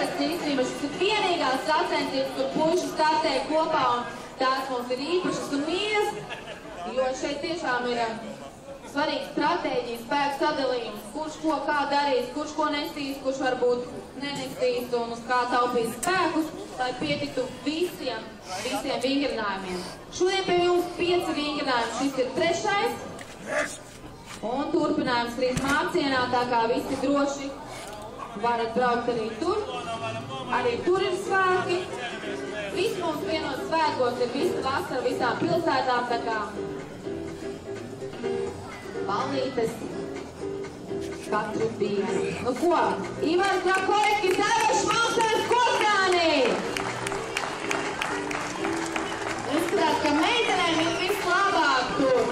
pēc īstenībā šis ir vienīgās sacensības, kur puiši startē kopā, un tās mums ir īpašas un mīļas, jo šeit tiešām ir svarīga stratēģija, spēku sadalījums, kurš ko kā darīs, kurš ko nesīs, kurš varbūt nenestīs un uz kā taupīs spēkus, lai pietiktu visiem vingrinājumiem. Šodien pie jums 5 vingrinājumi, šis ir 3. Un turpinājums rīt mācienā, tā kā visi droši varat braukt arī tur. Arī tur ir svētki. Viss mums vienos svētkos ir visa vasara visām pilsētām, tā kā balītes katru dienu. Nu ko? Ivars Krakoļskis, Aivaš Malsēns, Kozānī! Uzskatāt, ka meitenēm ir vislabāk tur.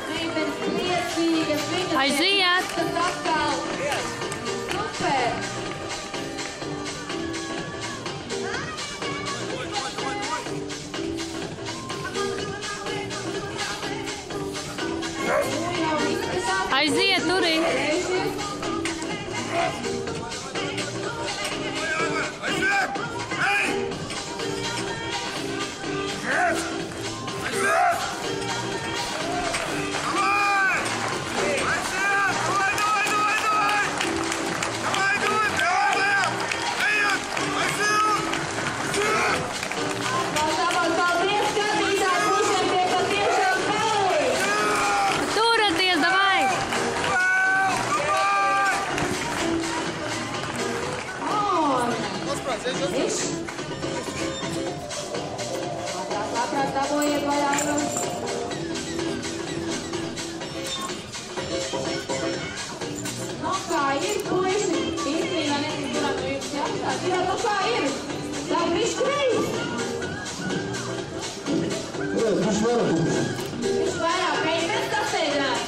Meitenes priecīgas, viņas aiziet! Tas atkal super! Aiziet, turī! Dabūjiet vaļā. Nu, kā ir, puiši? Īstenībā nezinu, kurām no jums jāstāt. Jā, nu kā ir? Tā ir bišķi reiz. Bišķi vairāk. Bišķi vairāk, ka ir mēs apsēdināt.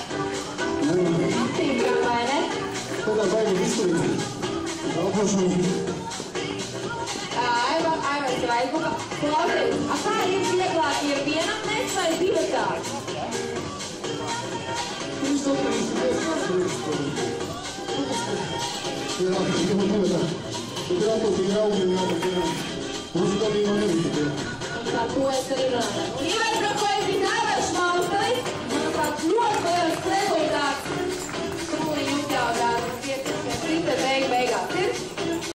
Aptīkām, vai ne? Tādā baigi izturīt. Alpošanu. Aivars Raizbuka. Klausies, kā ir vieglāk, ir vienam mēs vai divatāk? Viņš to darīs. Jā, jau divatāk. Bet rātot ir augļi, jābūt. Mūsu gadījumā nevienu. Par to es arī runāju. Un Ivars Krakoļskis, Aivaš Malsēns, manuprāt, ļoti liels rezultāts.